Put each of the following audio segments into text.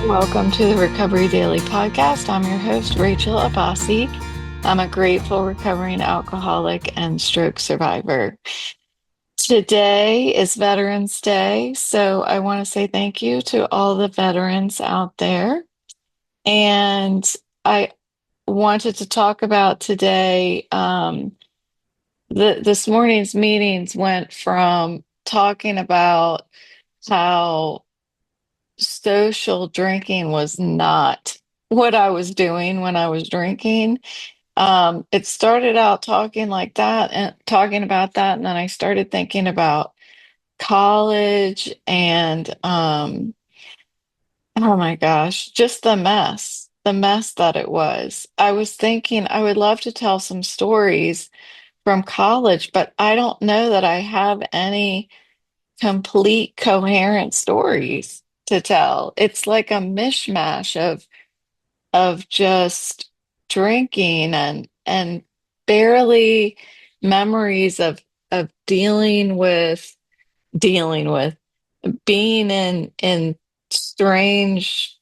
Welcome to the Recovery Daily Podcast. I'm your host, Rachel Abasi. I'm a grateful recovering alcoholic and stroke survivor. Today is Veterans Day, so I want to say thank you to all the veterans out there. And I wanted to talk about today. This morning's meetings went from talking about how social drinking was not what I was doing when I was drinking. It started out talking like that and talking about that, and then I started thinking about college and oh my gosh, just the mess that it was. I was thinking I would love to tell some stories from college, but I don't know that I have any complete coherent stories to tell. It's like a mishmash of just drinking and barely memories of dealing with being in strange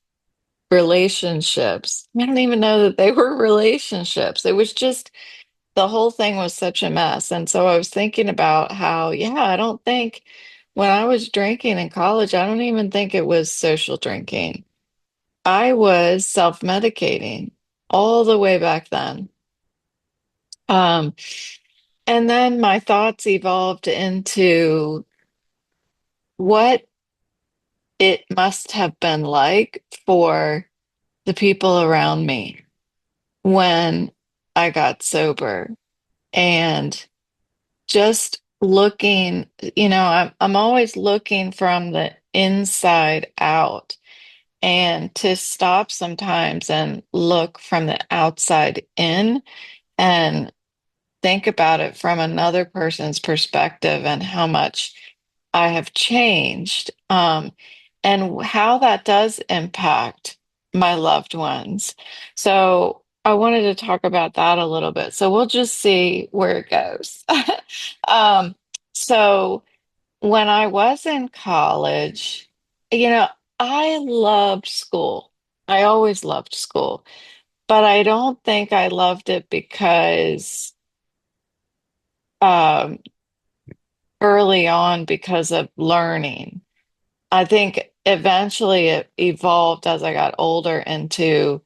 relationships. I don't even know that they were relationships. It was just the whole thing was such a mess. And so I was thinking about how, yeah, I don't think when I was drinking in college, I don't even think it was social drinking. I was self-medicating all the way back then. Um, and then my thoughts evolved into what it must have been like for the people around me when I got sober. And just looking, I'm always looking from the inside out, and to stop sometimes and look from the outside in and think about it from another person's perspective and how much I have changed, and how that does impact my loved ones. So I wanted to talk about that a little bit. So we'll just see where it goes. Um, so when I was in college, you know, I loved school. I always loved school, but I don't think I loved it because um, early on because of learning. I think eventually it evolved as I got older into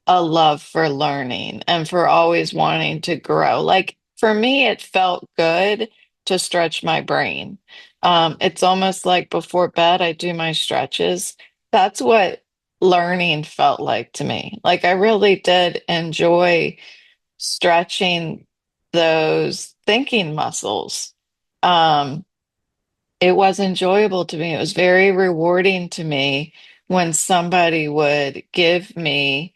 a love for learning and for always wanting to grow. Like for me, it felt good to stretch my brain. It's almost like before bed, I do my stretches. That's what learning felt like to me. Like I really did enjoy stretching those thinking muscles. Um, it was enjoyable to me. It was very rewarding to me when somebody would give me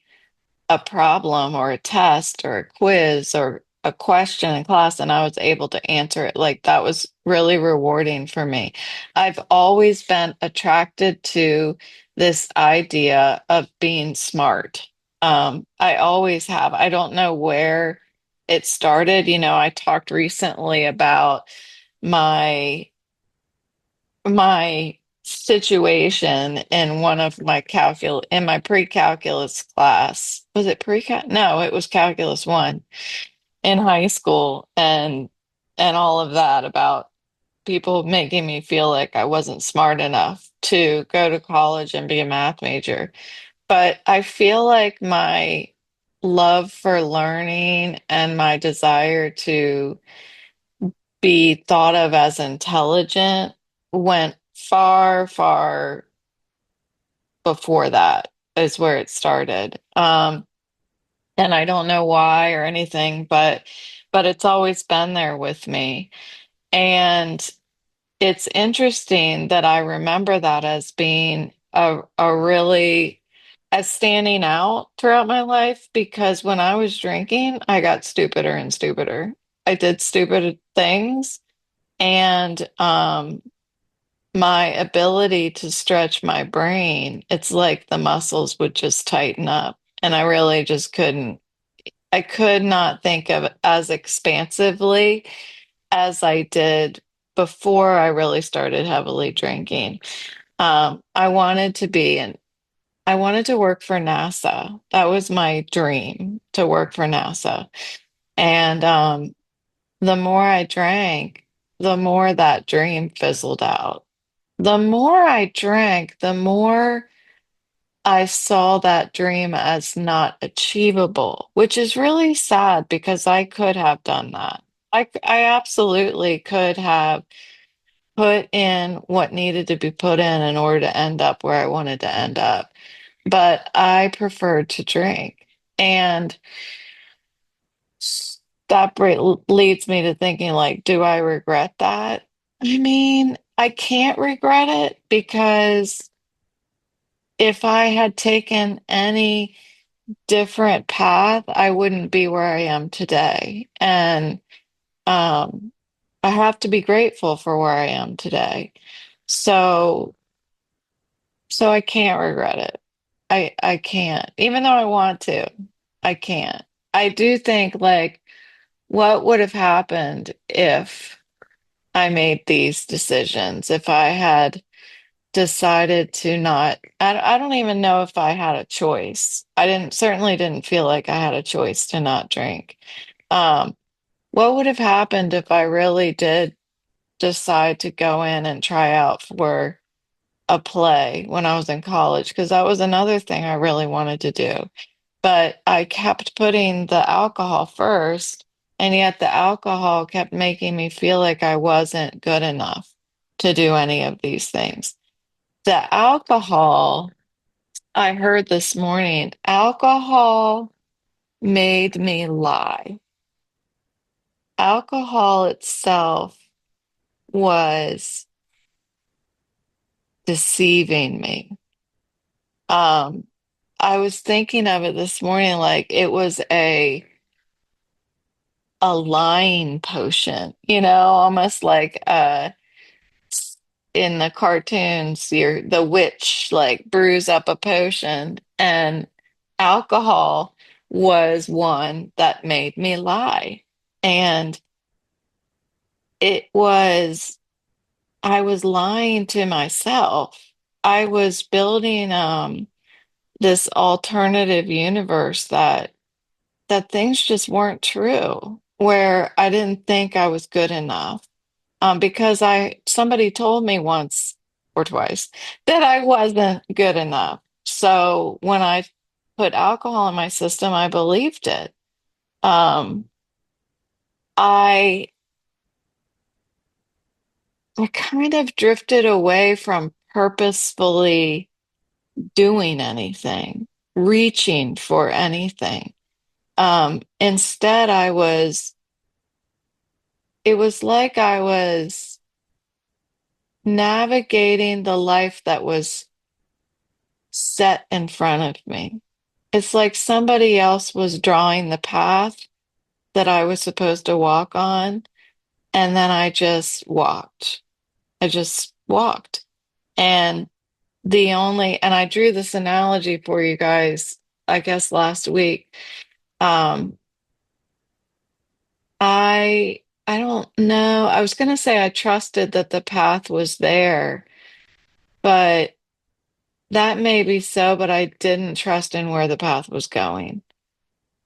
a problem or a test or a quiz or a question in class and I was able to answer it. Like that was really rewarding for me. I've always been attracted to this idea of being smart. I always have. I don't know where it started. I talked recently about my my situation in one of my in my pre-calculus class. Was it pre-cal? No, it was calculus one in high school and all of that about people making me feel like I wasn't smart enough to go to college and be a math major. But I feel like my love for learning and my desire to be thought of as intelligent went far, far before that is where it started. And I don't know why or anything, but it's always been there with me. And it's interesting that I remember that as being a really as standing out throughout my life because when I was drinking, I got stupider and stupider. I did stupid things and my ability to stretch my brain, it's like the muscles would just tighten up. And I really just I could not think of it as expansively as I did before I really started heavily drinking. I wanted to be I wanted to work for NASA. That was my dream, to work for NASA. And the more I drank, the more that dream fizzled out. The more I drank, the more I saw that dream as not achievable, which is really sad because I could have done that. I absolutely could have put in what needed to be put in order to end up where I wanted to end up. But I preferred to drink. And that leads me to thinking, like, do I regret that? I mean, I can't regret it because if I had taken any different path, I wouldn't be where I am today. And um, I have to be grateful for where I am today. So, so I can't regret it. I can't, even though I want to, I can't. I do think like, what would have happened if I made these decisions? If I had decided to not, I don't even know if I had a choice. Certainly didn't feel like I had a choice to not drink. Um, what would have happened if I really did decide to go in and try out for a play when I was in college? Because that was another thing I really wanted to do. But I kept putting the alcohol first, and yet the alcohol kept making me feel like I wasn't good enough to do any of these things. The alcohol, I heard this morning, alcohol made me lie. Alcohol itself was deceiving me. Um, I was thinking of it this morning like it was a lying potion, almost like in the cartoons, the witch like brews up a potion, and alcohol was one that made me lie. And it was, I was lying to myself. I was building this alternative universe that things just weren't true, where I didn't think I was good enough. Because somebody told me once or twice that I wasn't good enough. So when I put alcohol in my system, I believed it. Um, I I kind of drifted away from purposefully doing anything, reaching for anything. Instead, it was like I was navigating the life that was set in front of me. It's like somebody else was drawing the path that I was supposed to walk on, and then I just walked. I just walked. And and I drew this analogy for you guys, I guess last week. Um, I don't know. I was going to say I trusted that the path was there, but that may be so, but I didn't trust in where the path was going.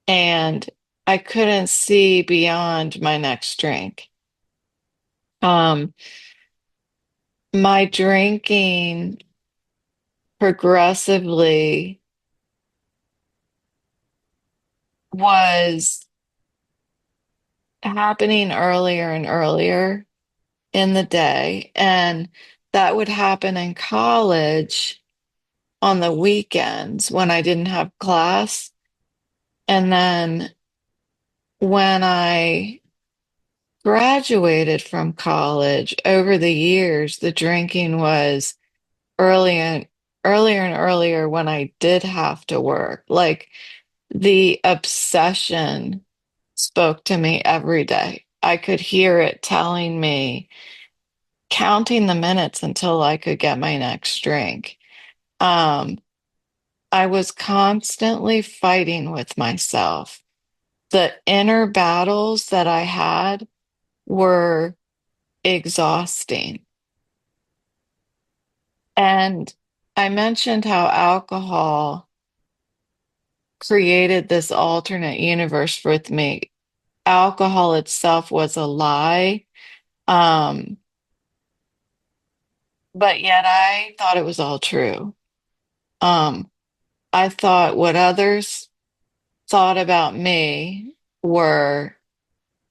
And I couldn't see beyond my next drink. Um, my drinking progressively was happening earlier and earlier in the day. And that would happen in college on the weekends when I didn't have class. And then when I graduated from college over the years, the drinking was early and earlier and earlier when I did have to work. Like the obsession spoke to me every day. I could hear it telling me, counting the minutes until I could get my next drink. Um, I was constantly fighting with myself. The inner battles that I had were exhausting. And I mentioned how alcohol created this alternate universe with me. Alcohol itself was a lie. Um, but yet I thought it was all true. Um, I thought what others thought about me were,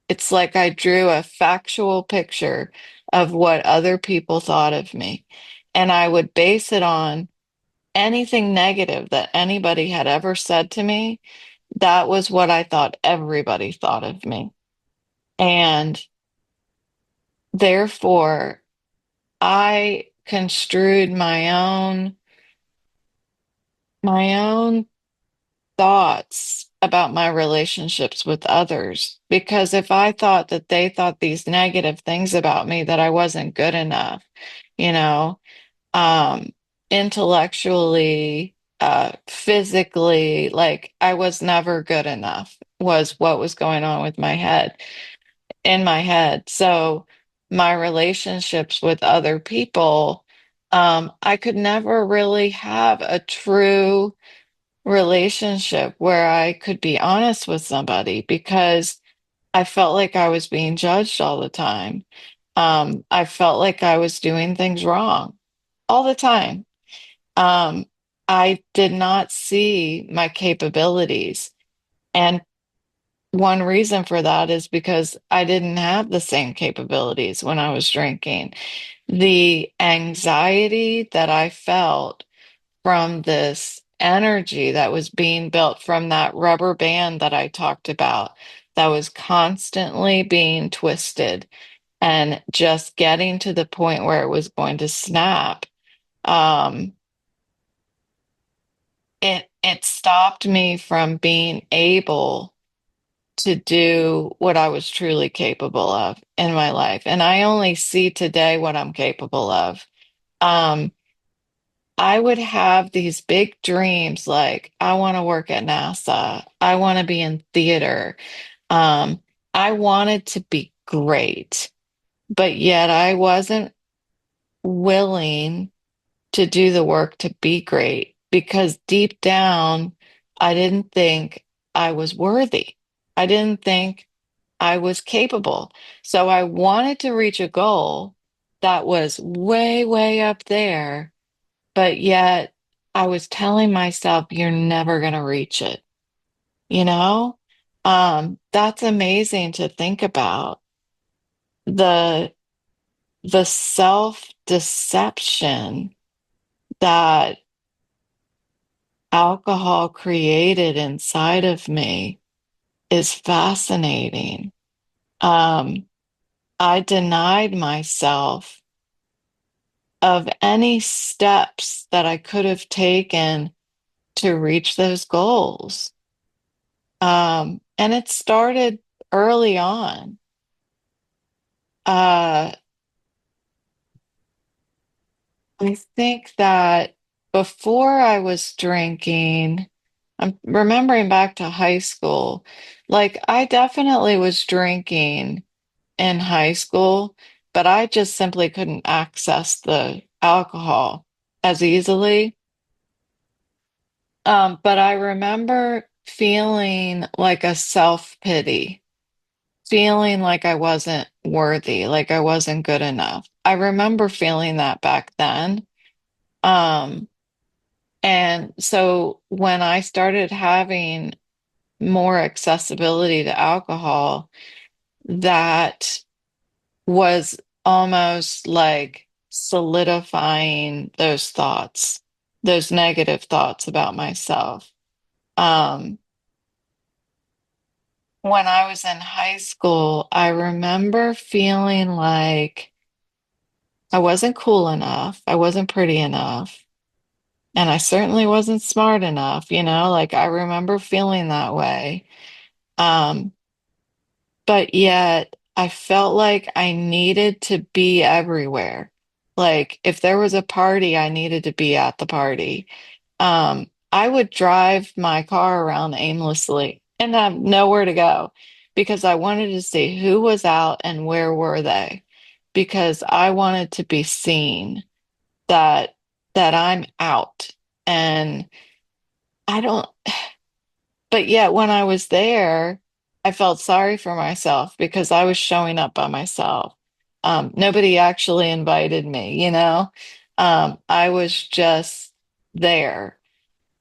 it's like I drew a factual picture of what other people thought of me. And I would base it on anything negative that anybody had ever said to me. That was what I thought everybody thought of me. And therefore, I construed my own thoughts about my relationships with others, because if I thought that they thought these negative things about me, that I wasn't good enough, you know, um intellectually, physically, like I was never good enough, was what was going on with my head, in my head. So my relationships with other people, I could never really have a true relationship where I could be honest with somebody because I felt like I was being judged all the time. I felt like I was doing things wrong all the time. Um, I did not see my capabilities. And one reason for that is because I didn't have the same capabilities when I was drinking. The anxiety that I felt from this energy that was being built from that rubber band that I talked about, that was constantly being twisted and just getting to the point where it was going to snap. Um, it stopped me from being able to do what I was truly capable of in my life. And I only see today what I'm capable of. Um, I would have these big dreams like, I want to work at NASA. I want to be in theater. Um, I wanted to be great, but yet I wasn't willing to do the work to be great because deep down, I didn't think I was worthy. I didn't think I was capable. So I wanted to reach a goal that was way, way up there, but yet I was telling myself, you're never going to reach it. You know? That's amazing to think about. The the self-deception that alcohol created inside of me is fascinating. Um, I denied myself of any steps that I could have taken to reach those goals. And it started early on. Uh, I think that before I was drinking, I'm remembering back to high school, like I definitely was drinking in high school, but I just simply couldn't access the alcohol as easily. But I remember feeling like a self-pity, feeling like I wasn't worthy, like I wasn't good enough. I remember feeling that back then. Um, and so when I started having more accessibility to alcohol, that was almost like solidifying those thoughts, those negative thoughts about myself. Um, when I was in high school, I remember feeling like I wasn't cool enough, I wasn't pretty enough, and I certainly wasn't smart enough, like I remember feeling that way. Um, but yet I felt like I needed to be everywhere. Like if there was a party, I needed to be at the party. I would drive my car around aimlessly and have nowhere to go because I wanted to see who was out and where were they, because I wanted to be seen that. that I'm out. And I don't, but yet when I was there, I felt sorry for myself because I was showing up by myself. Nobody actually invited me, you know? I was just there,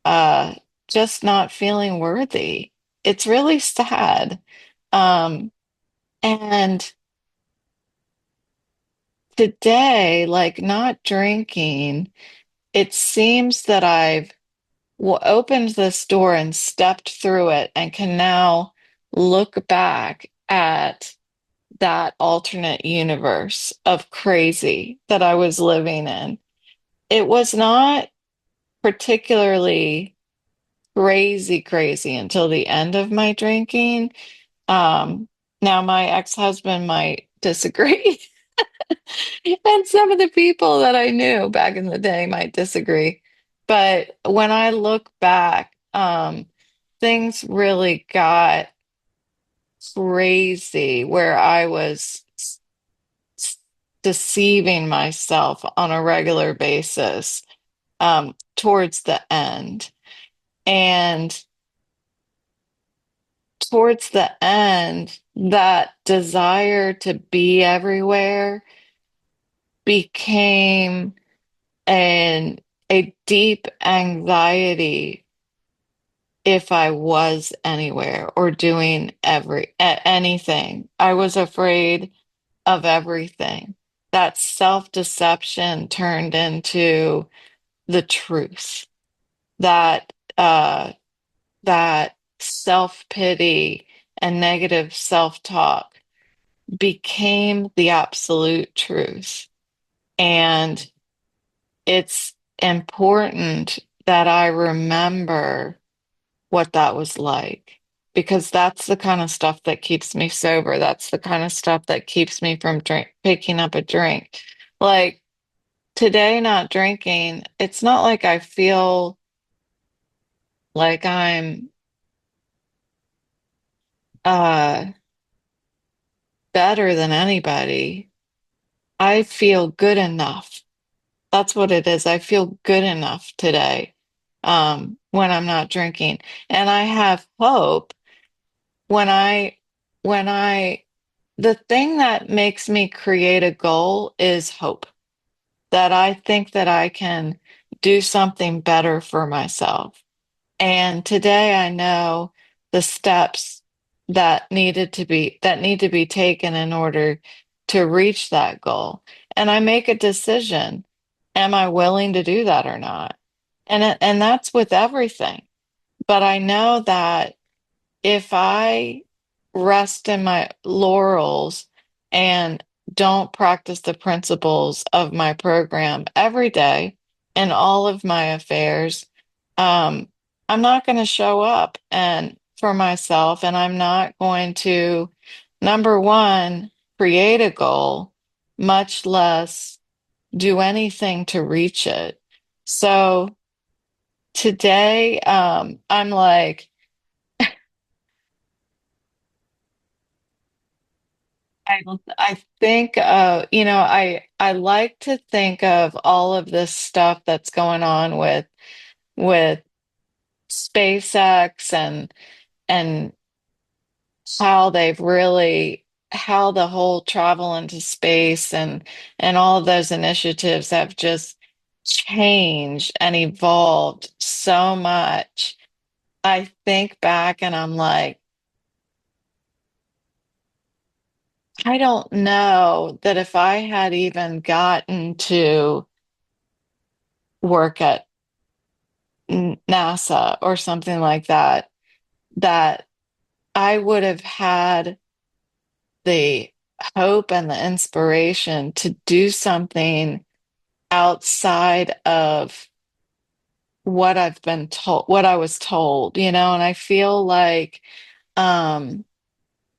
uh, just not feeling worthy. It's really sad. Um, and today, like not drinking, it seems that I've opened this door and stepped through it and can now look back at that alternate universe of crazy that I was living in. It was not particularly crazy, crazy until the end of my drinking. Um, Now, my ex-husband might disagree, and some of the people that I knew back in the day might disagree. But when I look back, things really got crazy where I was deceiving myself on a regular basis towards the end. And towards the end, that desire to be everywhere became an a deep anxiety if I was anywhere or doing anything. I was afraid of everything. That self-deception turned into the truth. That that self-pity and negative self-talk became the absolute truth. And it's important that I remember what that was like because that's the kind of stuff that keeps me sober. That's the kind of stuff that keeps me from picking up a drink. Like today, not drinking, it's not like I feel like I'm uh better than anybody. I feel good enough. That's what it is. I feel good enough today when I'm not drinking. And I have hope when I the thing that makes me create a goal is hope that I think that I can do something better for myself. And today I know the steps that need to be taken in order to reach that goal. And I make a decision. Am I willing to do that or not? And that's with everything. But I know that if I rest in my laurels and don't practice the principles of my program every day in all of my affairs, um, I'm not going to show up and for myself, and I'm not going to, number one, create a goal, much less do anything to reach it. So today, I'm like, I think I like to think of all of this stuff that's going on with SpaceX and how they've really how the whole travel into space and all of those initiatives have just changed and evolved so much. I think back and I'm like, I don't know that if I had even gotten to work at NASA or something like that, that I would have had the hope and the inspiration to do something outside of what I've been told, what I was told, you know, and I feel like um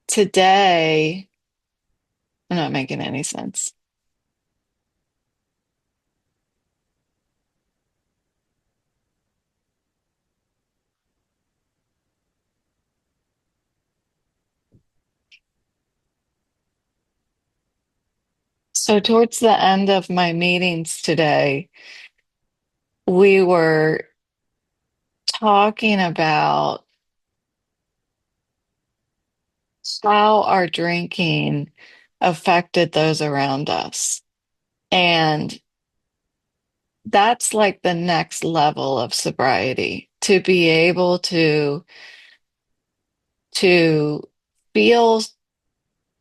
today, I'm not making any sense. So towards the end of my meetings today, we were talking about how our drinking affected those around us. And that's like the next level of sobriety, to be able to feel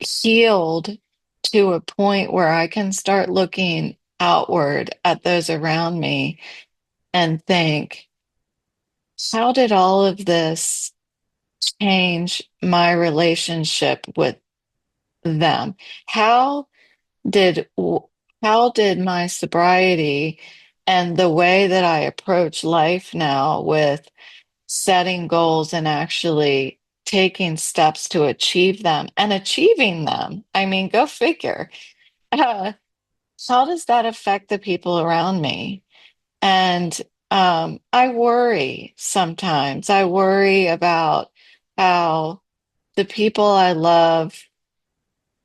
healed to a point where I can start looking outward at those around me and think, how did all of this change my relationship with them? How did how did my sobriety and the way that I approach life now with setting goals and actually taking steps to achieve them and achieving them? I mean, go figure. Uh, how does that affect the people around me? And I worry sometimes. I worry about how the people I love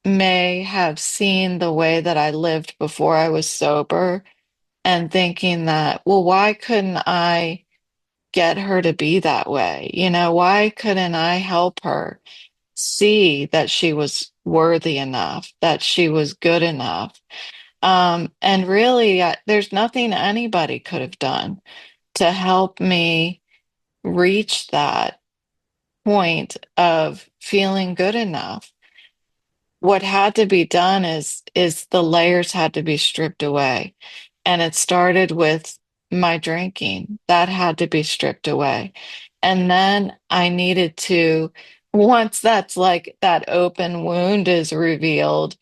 may have seen the way that I lived before I was sober and thinking that, well, why couldn't I get her to be that way? You know, why couldn't I help her see that she was worthy enough, that she was good enough? And really, there's nothing anybody could have done to help me reach that point of feeling good enough. What had to be done is the layers had to be stripped away. And it started with my drinking. That had to be stripped away. And then I needed to, once that's like that open wound is revealed,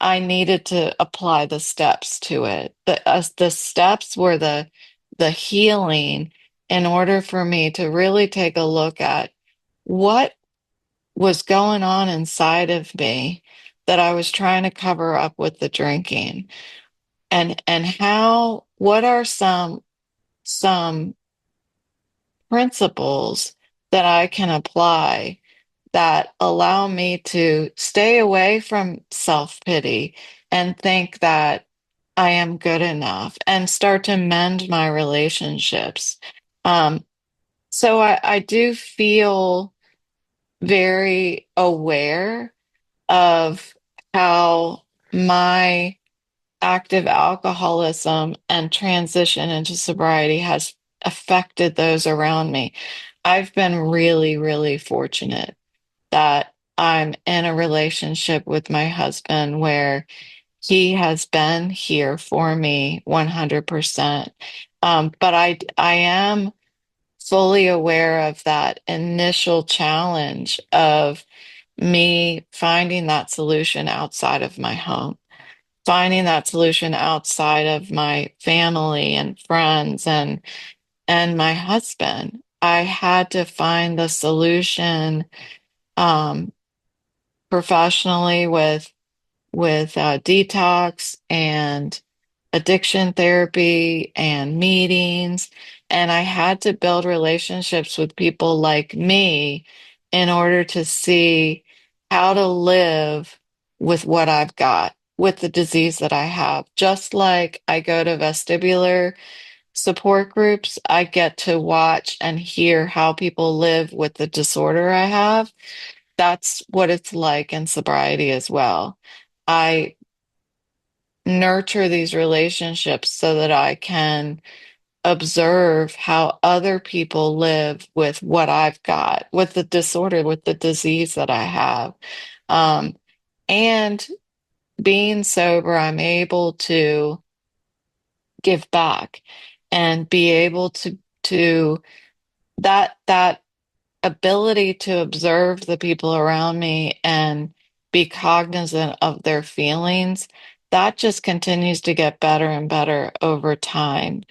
I needed to apply the steps to it. The steps were the healing in order for me to really take a look at what was going on inside of me that I was trying to cover up with the drinking, and how what are some principles that I can apply that allow me to stay away from self-pity and think that I am good enough and start to mend my relationships. Um, so I do feel very aware of how my active alcoholism and transition into sobriety has affected those around me. I've been really, really fortunate that I'm in a relationship with my husband where he has been here for me 100%. But I am fully aware of that initial challenge of me finding that solution outside of my home, finding that solution outside of my family and friends and my husband. I had to find the solution um, professionally with detox and addiction therapy and meetings. And I had to build relationships with people like me in order to see how to live with what I've got, with the disease that I have. Just like I go to vestibular support groups, I get to watch and hear how people live with the disorder I have. That's what it's like in sobriety as well. I nurture these relationships so that I can observe how other people live with what I've got, with the disorder, with the disease that I have. Um, and being sober, I'm able to give back and be able to that ability to observe the people around me and be cognizant of their feelings, that just continues to get better and better over time.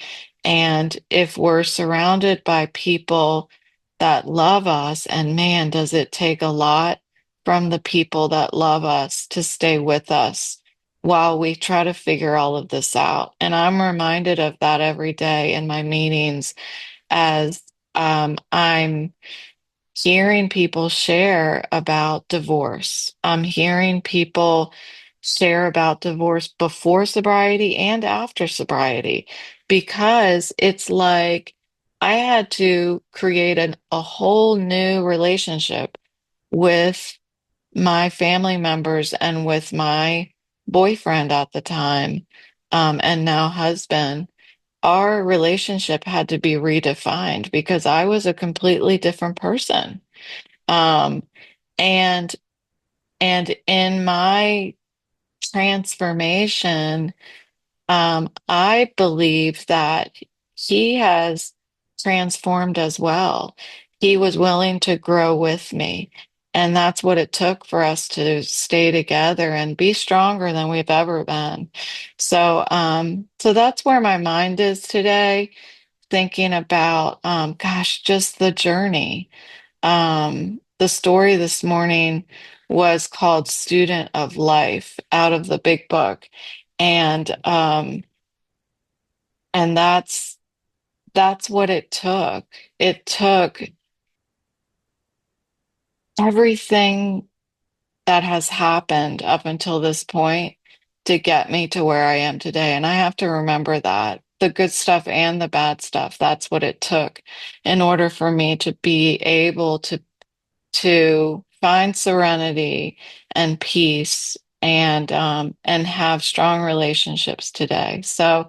And if we're surrounded by people that love us, and man, does it take a lot from the people that love us to stay with us while we try to figure all of this out. And I'm reminded of that every day in my meetings as I'm hearing people share about divorce. I'm hearing people share about divorce before sobriety and after sobriety because it's like I had to create a whole new relationship with my family members and with my boyfriend at the time, and now husband. Our relationship had to be redefined because I was a completely different person. Um, and and in my transformation, I believe that he has transformed as well. He was willing to grow with me. And that's what it took for us to stay together and be stronger than we've ever been. So that's where my mind is today, thinking about, gosh, just the journey. The story this morning was called Student of Life out of the big book. And that's what it took. It took everything that has happened up until this point to get me to where I am today. And I have to remember that the good stuff and the bad stuff, that's what it took in order for me to be able to find serenity and peace and have strong relationships today. So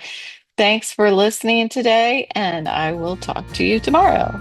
thanks for listening today, and I will talk to you tomorrow.